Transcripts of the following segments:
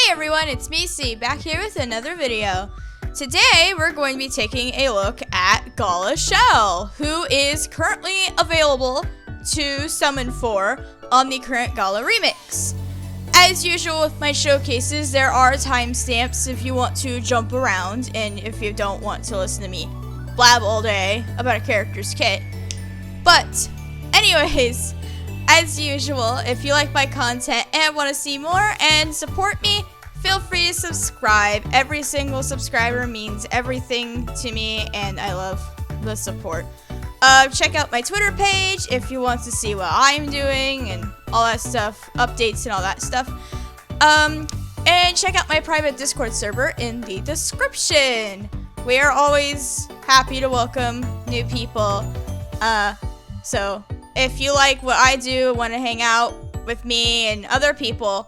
Hey everyone, it's me, C, back here with another video. Today, we're going to be taking a look at Gala Chelle, who is currently available to summon for on the current Gala remix. As usual with my showcases, there are timestamps if you want to jump around and if you don't want to listen to me blab all day about a character's kit. But, anyways, as usual, if you like my content and want to see more and support me, feel free to subscribe. Every single subscriber means everything to me, and I love the support. Check out my Twitter page if you want to see what I'm doing and all that stuff, updates and all that stuff. And check out my private Discord server in the description. We are always happy to welcome new people. So if you like what I do, want to hang out with me and other people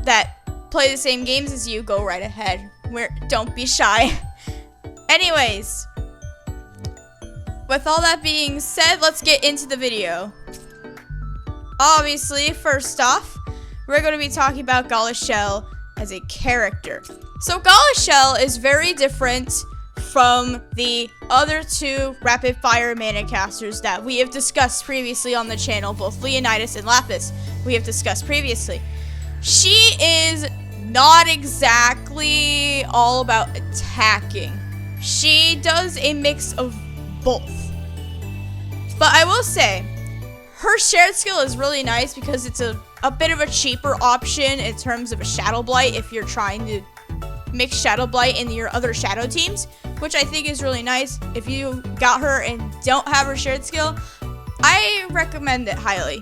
that play the same games as you, go right ahead. Don't be shy. Anyways, with all that being said, let's get into the video. Obviously, first off, we're going to be talking about Gala Chelle as a character. So Gala Chelle is very different from the other two rapid fire Manacasters that we have discussed previously on the channel, both Leonidas and Lapis we have discussed previously. She is not exactly all about attacking. She does a mix of both. But I will say, her shared skill is really nice because it's a bit of a cheaper option in terms of a Shadow Blight if you're trying to mix Shadow Blight in your other Shadow teams, which I think is really nice. If you got her and don't have her shared skill, I recommend it highly.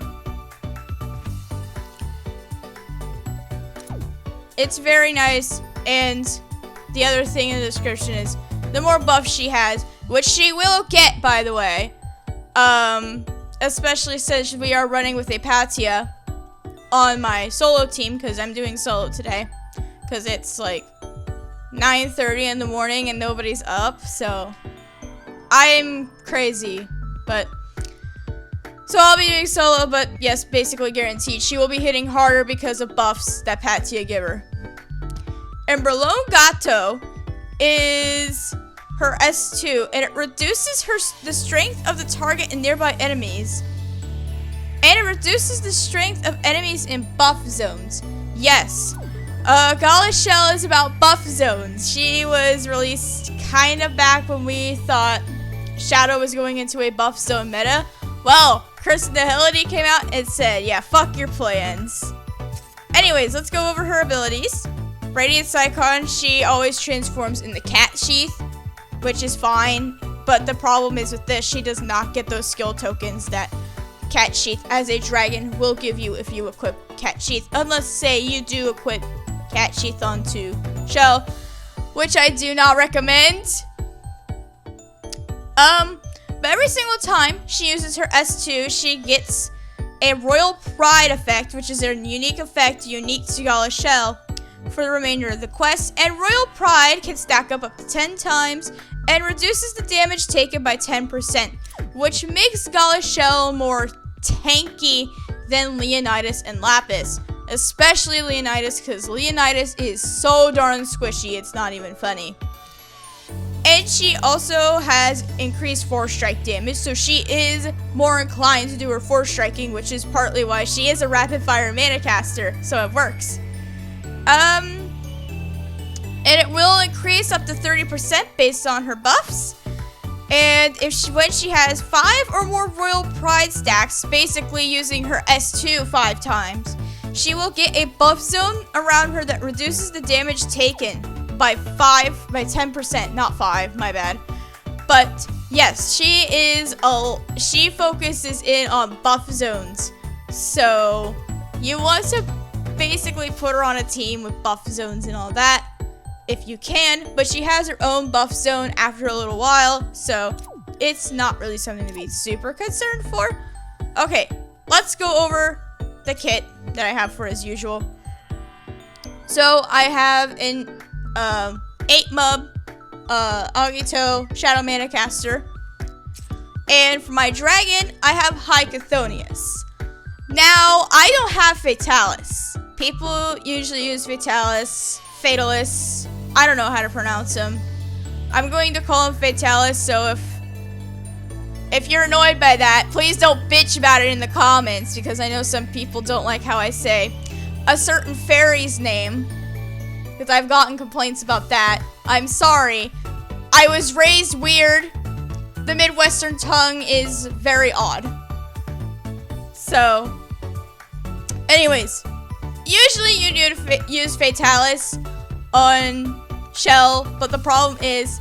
It's very nice, and the other thing in the description is the more buffs she has, which she will get, by the way, especially since we are running with a Patia on my solo team, because I'm doing solo today, because it's like 9:30 in the morning and nobody's up, so I'm crazy, but so I'll be doing solo, but yes, basically guaranteed she will be hitting harder because of buffs that Patia give her. And Gato is her S2, and it reduces the strength of the target and nearby enemies, and it reduces the strength of enemies in buff zones. Yes. Gala Chelle is about buff zones. She was released kind of back when we thought Shadow was going into a buff zone meta. Well, Chthonius came out and said, yeah, fuck your plans. Anyways, let's go over her abilities. Radiant Psychon, she always transforms in the cat sheath, which is fine. But the problem is with this, she does not get those skill tokens that cat sheath as a dragon will give you if you equip cat sheath. Unless, say, you do equip cat sheath onto Chelle, which I do not recommend. But every single time she uses her S2, she gets a Royal Pride effect, which is a unique effect unique to Gala Chelle for the remainder of the quest. And Royal Pride can stack up to 10 times and reduces the damage taken by 10%, which makes Gala Chelle more tanky than Leonidas and Lapis. Especially Leonidas, because Leonidas is so darn squishy, it's not even funny. And she also has increased force strike damage, so she is more inclined to do her force striking, which is partly why she is a rapid fire Manacaster, so it works. And it will increase up to 30% based on her buffs. And when she has 5 or more Royal Pride stacks, basically using her S2 5 times, she will get a buff zone around her that reduces the damage taken by 10%, not 5, my bad. But yes, she focuses in on buff zones. So you want to basically put her on a team with buff zones and all that if you can, but she has her own buff zone after a little while, so it's not really something to be super concerned for. Okay, let's go over the kit that I have for as usual. So I have an 8 Mub, Agito, Shadow Manacaster, and for my dragon, I have Chthonius. Now, I don't have Fatalis, People usually use Fatalis, Fatalis. I don't know how to pronounce them. I'm going to call him Fatalis, so if you're annoyed by that, please don't bitch about it in the comments, because I know some people don't like how I say a certain fairy's name, because I've gotten complaints about that. I'm sorry. I was raised weird. The Midwestern tongue is very odd. So, anyways, usually you do use Fatalis on Chelle, but the problem is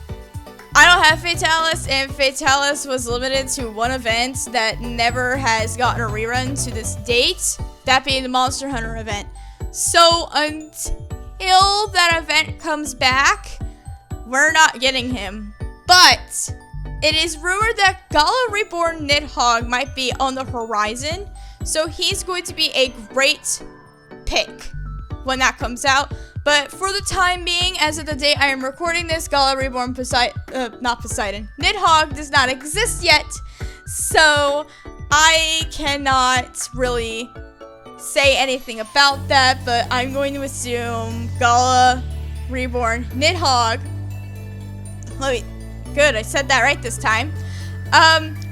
I don't have Fatalis, and Fatalis was limited to one event that never has gotten a rerun to this date, that being the Monster Hunter event. So until that event comes back, we're not getting him. But it is rumored that Gala Reborn Nidhogg might be on the horizon, so he's going to be a great pick when that comes out. But for the time being, as of the day I am recording this, Gala Reborn Nidhogg does not exist yet, so I cannot really say anything about that, but I'm going to assume Gala Reborn Nidhogg. Good, I said that right this time.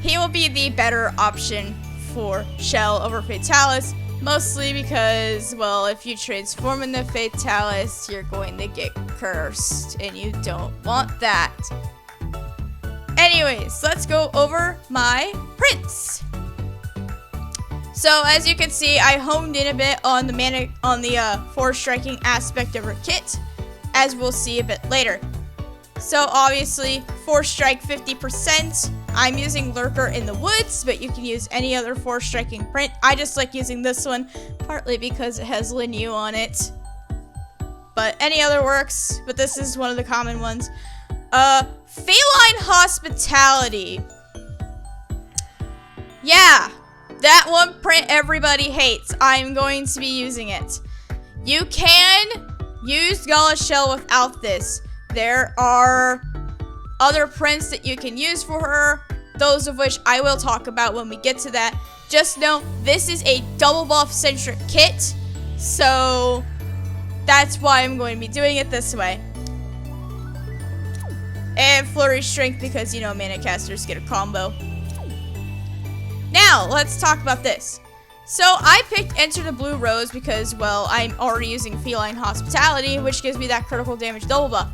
He will be the better option for Chelle over Fatalis. Mostly because, well, if you transform into Fatalis, you're going to get cursed, and you don't want that. Anyways, let's go over my prints. So, as you can see, I honed in a bit on the force striking aspect of her kit, as we'll see a bit later. So, obviously, force strike 50%. I'm using Lurker in the Woods, but you can use any other force striking print. I just like using this one, partly because it has Linyu on it. But any other works, but this is one of the common ones. Felyene Hospitality. Yeah, that one print everybody hates. I'm going to be using it. You can use Gala Chelle without this. There are other prints that you can use for her, those of which I will talk about when we get to that. Just know this is a double buff centric kit, so that's why I'm going to be doing it this way. And Flurry Strength because, you know, Manacasters get a combo. Now, let's talk about this. So, I picked Enter the Blue Rose because, well, I'm already using Felyene Hospitality, which gives me that critical damage double buff.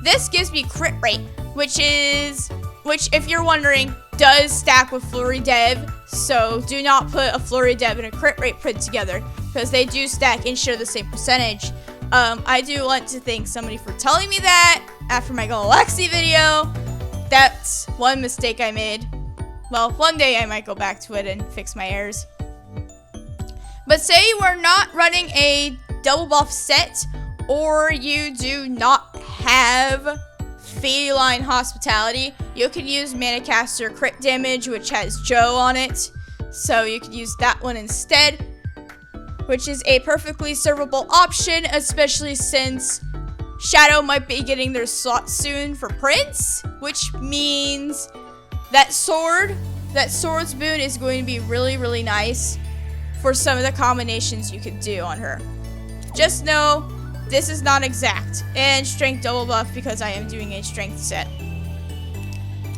This gives me crit rate, which, if you're wondering, does stack with Flurry Dev, so do not put a Flurry Dev and a crit rate print together, because they do stack and share the same percentage. I do want to thank somebody for telling me that after my Galaxy video. That's one mistake I made. Well, one day I might go back to it and fix my errors. But say you are not running a double buff set, or you do not have Felyene Hospitality, you can use Manacaster crit damage, which has Joe on it, so you could use that one instead, which is a perfectly servable option, especially since Shadow might be getting their slot soon for Prince, which means that Sword's boon is going to be really, really nice for some of the combinations you could do on her. Just know, this is not exact, and strength double buff because I am doing a strength set.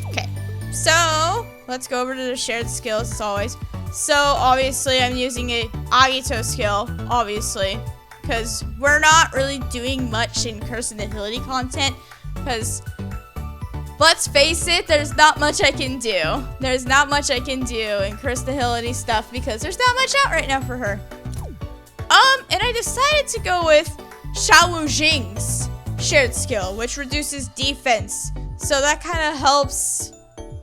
Okay, so let's go over to the shared skills as always. So obviously I'm using a Agito skill, obviously, because we're not really doing much in Curse and Agility content, because let's face it, there's not much I can do. There's not much I can do in Curse and Agility stuff because there's not much out right now for her. And I decided to go with Wujing's shared skill, which reduces defense. So that kind of helps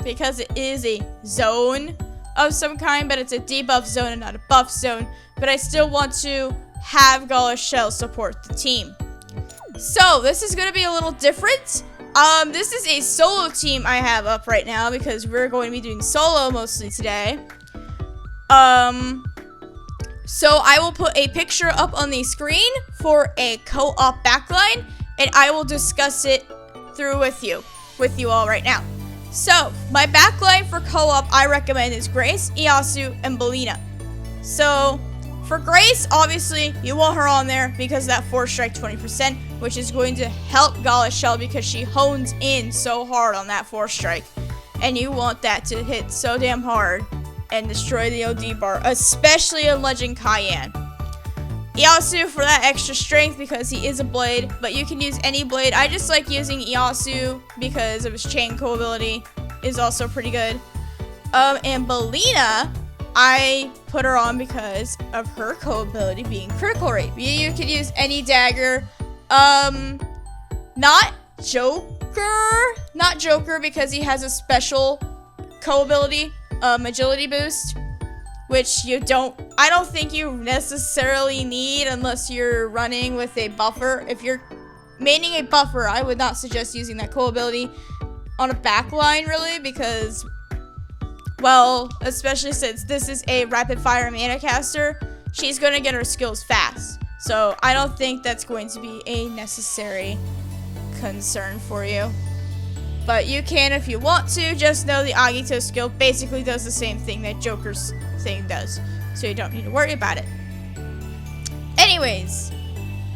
because it is a zone of some kind, but it's a debuff zone and not a buff zone. But I still want to have Gala Chelle support the team. So this is going to be a little different. This is a solo team I have up right now because we're going to be doing solo mostly today. So I will put a picture up on the screen for a co-op backline, and I will discuss it through with you all right now. So my backline for co-op I recommend is Grace, Iyasu, and Belina. So For Grace, obviously, you want her on there because of that Force Strike 20%, which is going to help Gala Chelle because she hones in so hard on that Force Strike. And you want that to hit so damn hard and destroy the OD bar, especially in Legend Cayenne. Iyasu for that extra strength because he is a blade, but you can use any blade. I just like using Iyasu because of his chain co ability is also pretty good. And Belina, I put her on because of her co ability being critical rate. You could use any dagger. Not Joker because he has a special co ability, agility boost, which I don't think you necessarily need unless you're running with a buffer. If you're maining a buffer, I would not suggest using that co ability on a backline really because, well, especially since this is a rapid fire Manacaster, she's going to get her skills fast. So I don't think that's going to be a necessary concern for you. But you can if you want to. Just know the Agito skill basically does the same thing that Joker's thing does. So you don't need to worry about it. Anyways,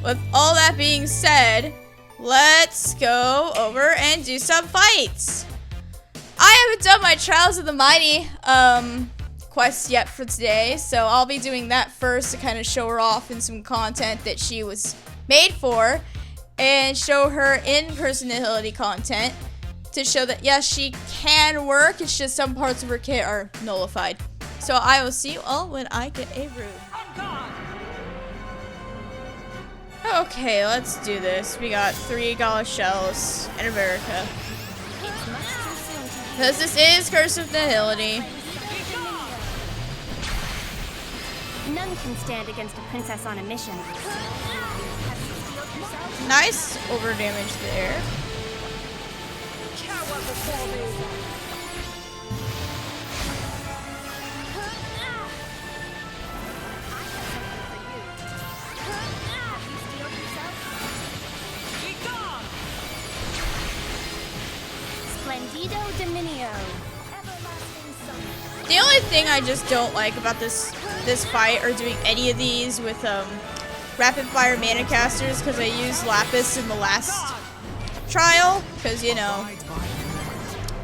with all that being said, let's go over and do some fights. I haven't done my Trials of the Mighty quest yet for today, so I'll be doing that first to kind of show her off in some content that she was made for, and show her in-personality content to show that yes, she can work, it's just some parts of her kit are nullified. So I will see you all when I get a room. Okay, let's do this. We got 3 Gala Chelles and a Verica. Because this is Curse of Nihility. None can stand against a princess on a mission. Nice over damage there. The only thing I just don't like about this fight or doing any of these with rapid fire Manacasters, because I used Lapis in the last trial, because you know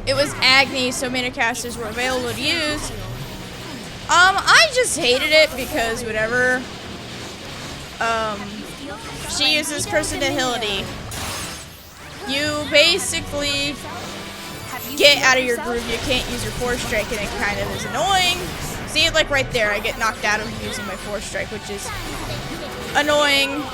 it was Agni, so Manacasters were available to use. I just hated it because whatever she uses Curse of Nihility, you basically get out of your groove. You can't use your Force Strike, and it kind of is annoying. See, like right there, I get knocked out of using my Force Strike, which is annoying.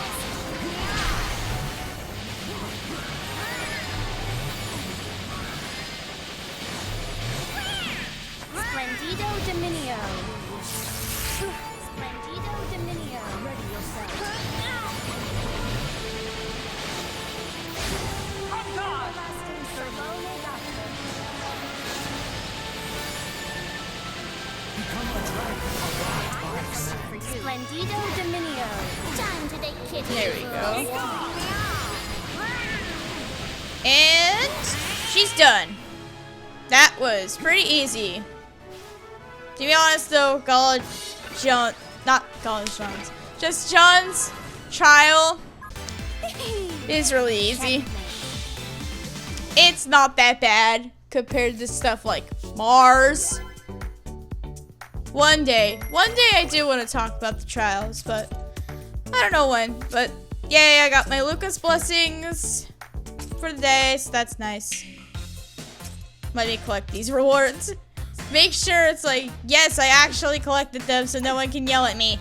There we go. And she's done. That was pretty easy. To be honest though, just John's trial is really easy. It's not that bad compared to stuff like Mars. One day I do want to talk about the trials, but I don't know when. But yay, I got my Lucas blessings for the day, so that's nice. Let me collect these rewards. Make sure it's like, yes, I actually collected them so no one can yell at me.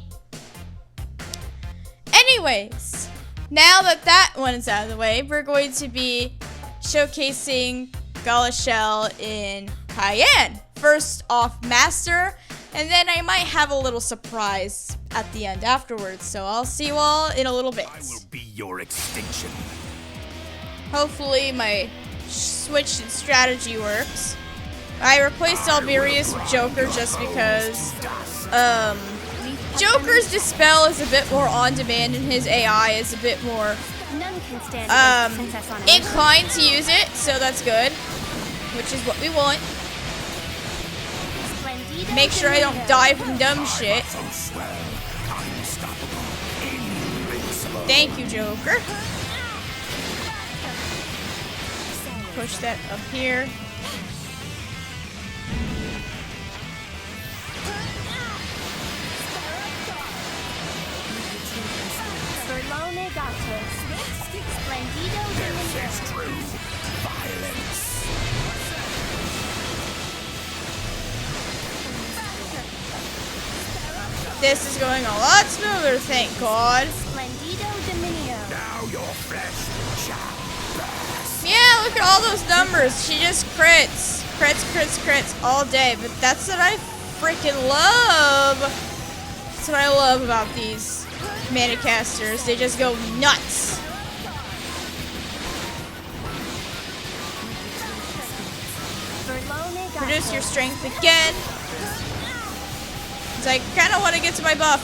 Anyways, now that that one is out of the way, we're going to be showcasing Gala Chelle in Cayenne. First off, Master. And then I might have a little surprise at the end afterwards, so I'll see you all in a little bit. I will be your extinction. Hopefully my switch in strategy works. I replaced Alberius with Joker just because Joker's Dispel is a bit more on demand and his AI is a bit more inclined to use it, so that's good, which is what we want. Make sure I don't die from dumb shit. Thank you, Joker. Push that up here. Felyene Gato. Splendido This is true violence. This is going a lot smoother, thank God. Splendido Dominio. Now your flesh shall burst. Yeah, look at all those numbers. She just crits. Crits, crits, crits all day. But that's what I freaking love. That's what I love about these Manacasters. They just go nuts. Felyene Gato. Reduce your strength again. 'Cause I kind of want to get to my buff.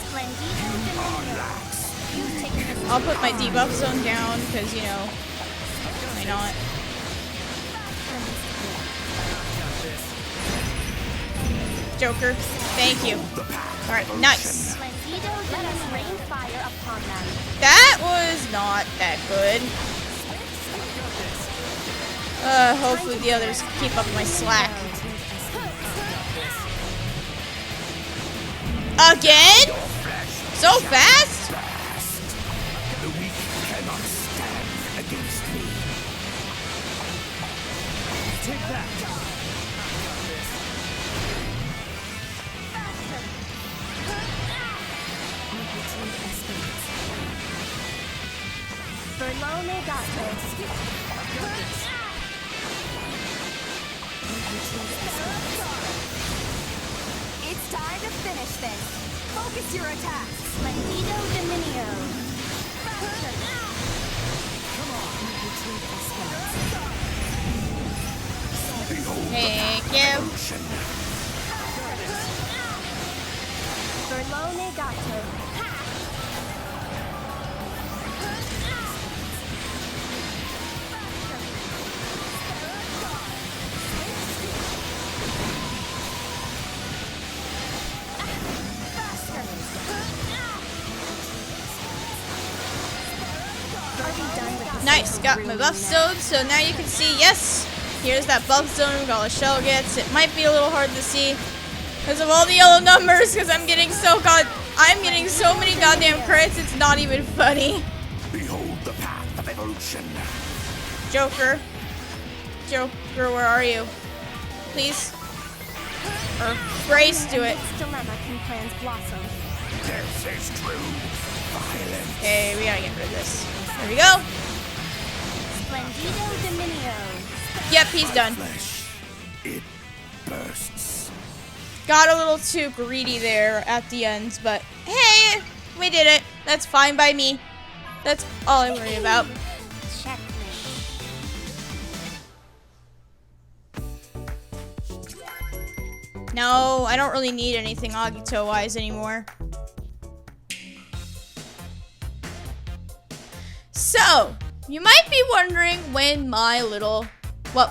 Splendido Dominio. You've taken this. I'll put my debuff zone down because, you know, why not? Joker, thank you. Alright, nice. Splendido, let us rain fire upon them. That was not that good. Hopefully the others keep up my slack. Again? So fast? The weak cannot stand against me. Take that. Felyene Gato. It's time to finish this. Focus your attacks. Splendido Dominio. Behold Thank you. ocean. Felyene Gato. Nice, got my buff zone, so now you can see, yes, here's that buff zone Gala Chelle gets. It might be a little hard to see because of all the yellow numbers, because I'm getting so many goddamn crits, it's not even funny. Behold the path of evolution. Joker, where are you? Please. Or Grace, do it. This dilemma can plans blossom. This is true violence. Okay, we gotta get rid of this. There we go. Splendido Dominio. Yep, he's done. Flesh, it bursts. Got a little too greedy there at the end, but hey, we did it. That's fine by me. That's all I worry about. Checkmate. No, I don't really need anything Agito-wise anymore. So, you might be wondering what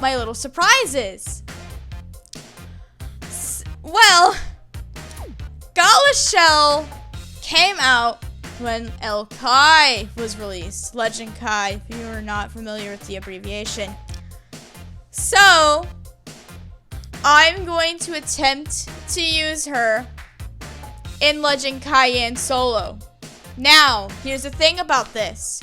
my little surprise is. Well, Gala Chelle came out when El Kai was released. Legend Kai, if you are not familiar with the abbreviation. So, I'm going to attempt to use her in Legend Cayenne solo. Now, here's the thing about this.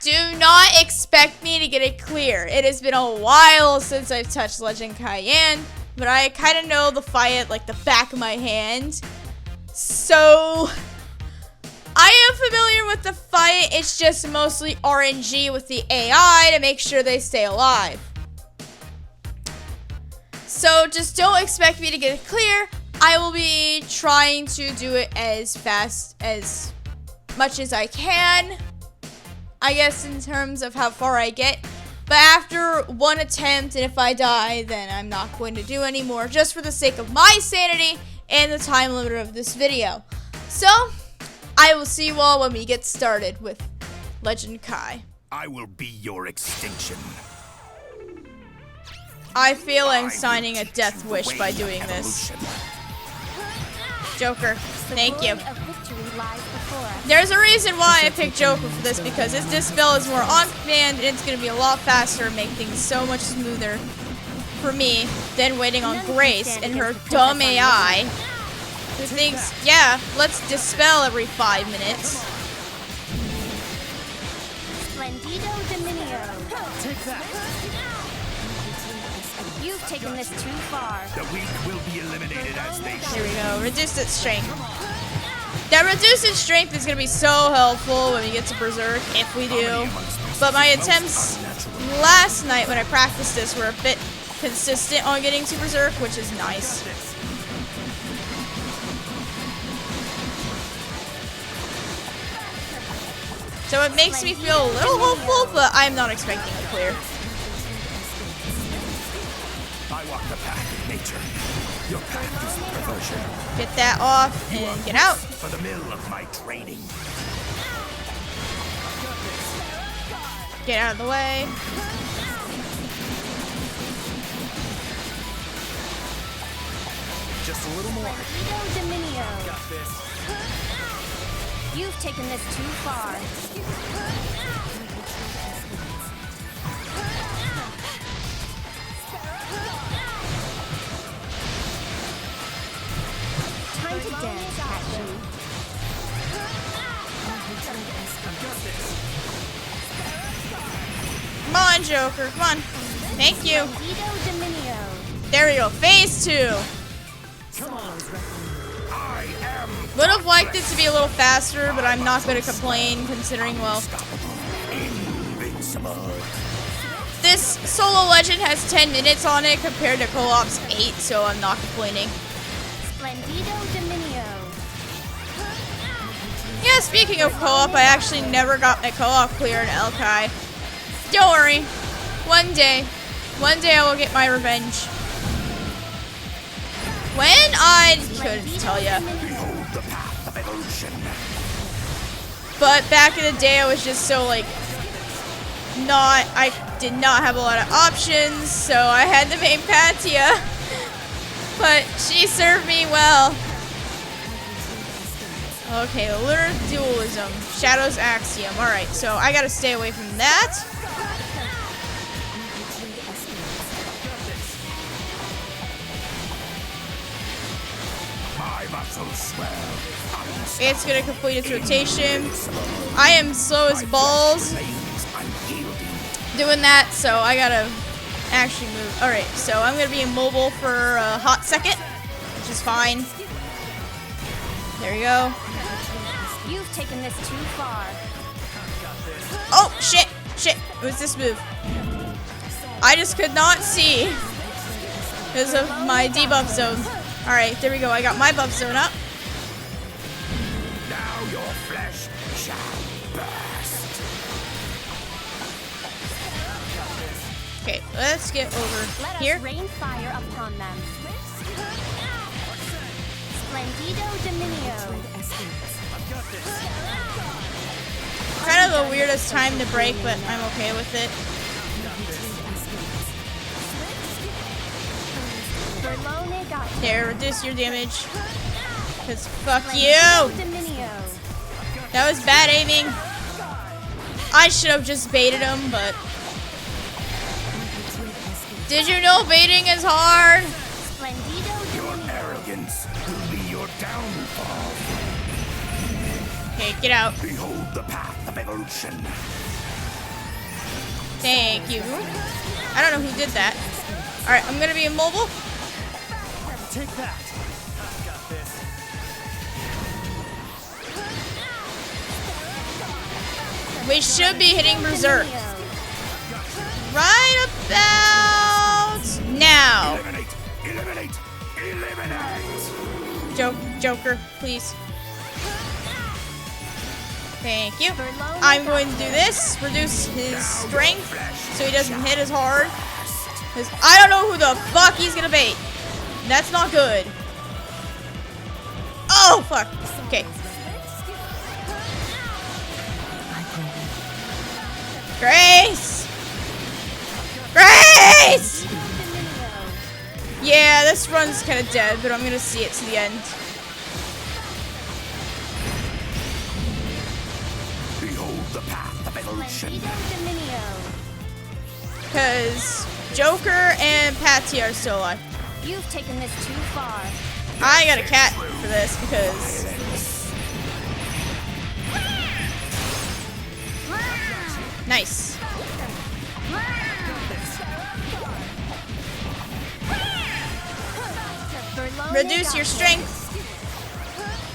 Do not expect me to get it clear. It has been a while since I've touched Legend Cayenne, but I kind of know the fight like the back of my hand. So, I am familiar with the fight. It's just mostly RNG with the AI to make sure they stay alive. So just don't expect me to get it clear. I will be trying to do it as fast as much as I can, I guess, in terms of how far I get. But after one attempt, and if I die, then I'm not going to do any more, just for the sake of my sanity and the time limit of this video. So, I will see you all when we get started with Legend Kai. I will be your extinction. I feel I'm signing a death wish by doing this. Joker. Thank you. A victory lies before us. There's a reason why I picked Joker for this, because his Dispel is more on command and it's going to be a lot faster and make things so much smoother for me than waiting on Grace and her dumb AI who thinks, yeah, let's Dispel every 5 minutes. Splendido Dominio. Take that. You've taken this too far. The weak will be eliminated as they Here we go. Reduced its strength. That reduced its strength is going to be so helpful when we get to Berserk, if we do. But my attempts last night when I practiced this were a bit consistent on getting to Berserk, which is nice. So it makes me feel a little hopeful, but I'm not expecting a clear. I walk the path of nature. Your path is perversion. Get that off and get out. For the mill of my training. Get out of the way. Just a little more. Splendido Dominio. Got this. You've taken this too far. Time to dance, Hachi. Come on, Joker. Come on. Thank you. Splendido Dominio. There we go. Phase 2. I am Would have liked it to be a little faster, but I'm not going to complain considering, well, invincible. this solo legend has 10 minutes on it compared to co-op's 8, so I'm not complaining. Splendido Dominio. Yeah, speaking of co-op, I actually never got my co-op clear in Elkai. Don't worry. One day I will get my revenge. When? I couldn't tell ya. Behold the path of evolution. But back in the day, I was just so, like, I did not have a lot of options, so I had the main Patia. But she served me well. Okay, Lure Dualism. Shadow's Axiom. Alright, so I gotta stay away from that. My muscles swell. It's gonna complete its rotation. I am slow as balls doing that, so I gotta actually move. Alright, so I'm gonna be immobile for a hot second, which is fine. There we go. You've taken this too far. Oh, shit, shit. It was this move. I just could not see because of my debuff zone. Alright, there we go. I got my buff zone up. Now your flesh shall burst. Okay, let's get over Let here. us rain fire upon them. Splendido Dominio. Kind of the weirdest time to break, but I'm okay with it. Felyene got There, reduce your damage. Because fuck you! Dominio. That was bad aiming. I should have just baited him, but... Did you know baiting is hard? Splendido Your Dominio. arrogance will be your downfall. Okay, get out. Behold the path of evolution. Thank you. I don't know who did that. Alright, I'm gonna be immobile. Take that. We should be hitting Berserk. Right about now. Eliminate! Eliminate! Eliminate! Joker, please. Thank you. I'm going to do this. Reduce his strength so he doesn't hit as hard. Because I don't know who the fuck he's gonna bait. That's not good. Oh, fuck. Okay. Grace! Grace! Yeah, this run's kind of dead, but I'm gonna see it to the end. The path of evolution. Because Joker and Patsy are still alive. You've taken this too far. I got a cat for this because nice. Reduce your strength.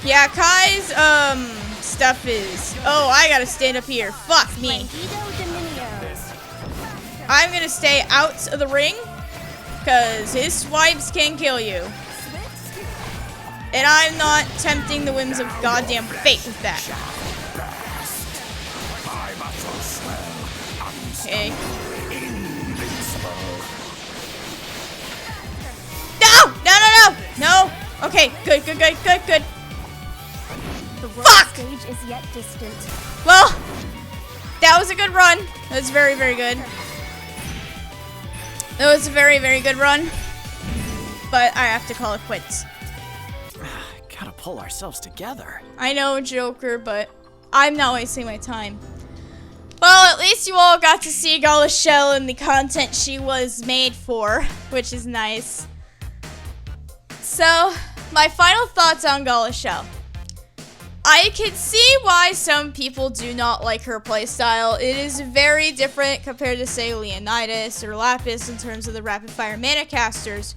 Yeah, Kai's stuff is. Oh, I gotta stand up here. Fuck me. I'm gonna stay out of the ring because his swipes can kill you. And I'm not tempting the whims of goddamn fate with that. Okay. No! No, no, no! No! Okay, good, good, good, good, good. The world Fuck! stage is yet distant. Well, that was a good run. That was very, very good. That was a very, very good run. But I have to call it quits. Gotta pull ourselves together. I know, Joker, but I'm not wasting my time. Well, at least you all got to see Gala Chelle and the content she was made for, which is nice. So, my final thoughts on Gala Chelle. I can see why some people do not like her playstyle. It is very different compared to, say, Leonidas or Lapis in terms of the rapid-fire Manacasters.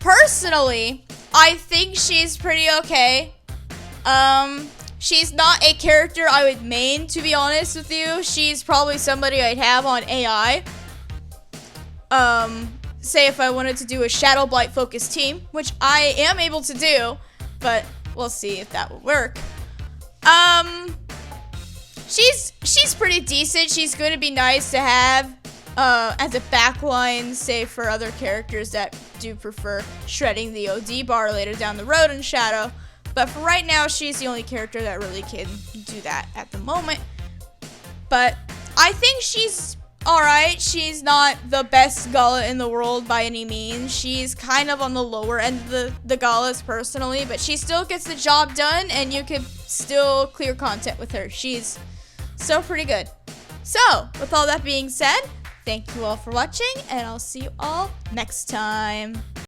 Personally, I think she's pretty okay. She's not a character I would main, to be honest with you. She's probably somebody I'd have on AI. Say if I wanted to do a Shadow Blight focused team, which I am able to do, but we'll see if that will work. She's pretty decent. She's going to be nice to have as a backline, say for other characters that do prefer shredding the OD bar later down the road in Shadow. But for right now, she's the only character that really can do that at the moment. But I think she's alright. She's not the best Gala in the world by any means. She's kind of on the lower end of the Galas personally, but she still gets the job done and you can still clear content with her. She's still pretty good. So, with all that being said, thank you all for watching and I'll see you all next time.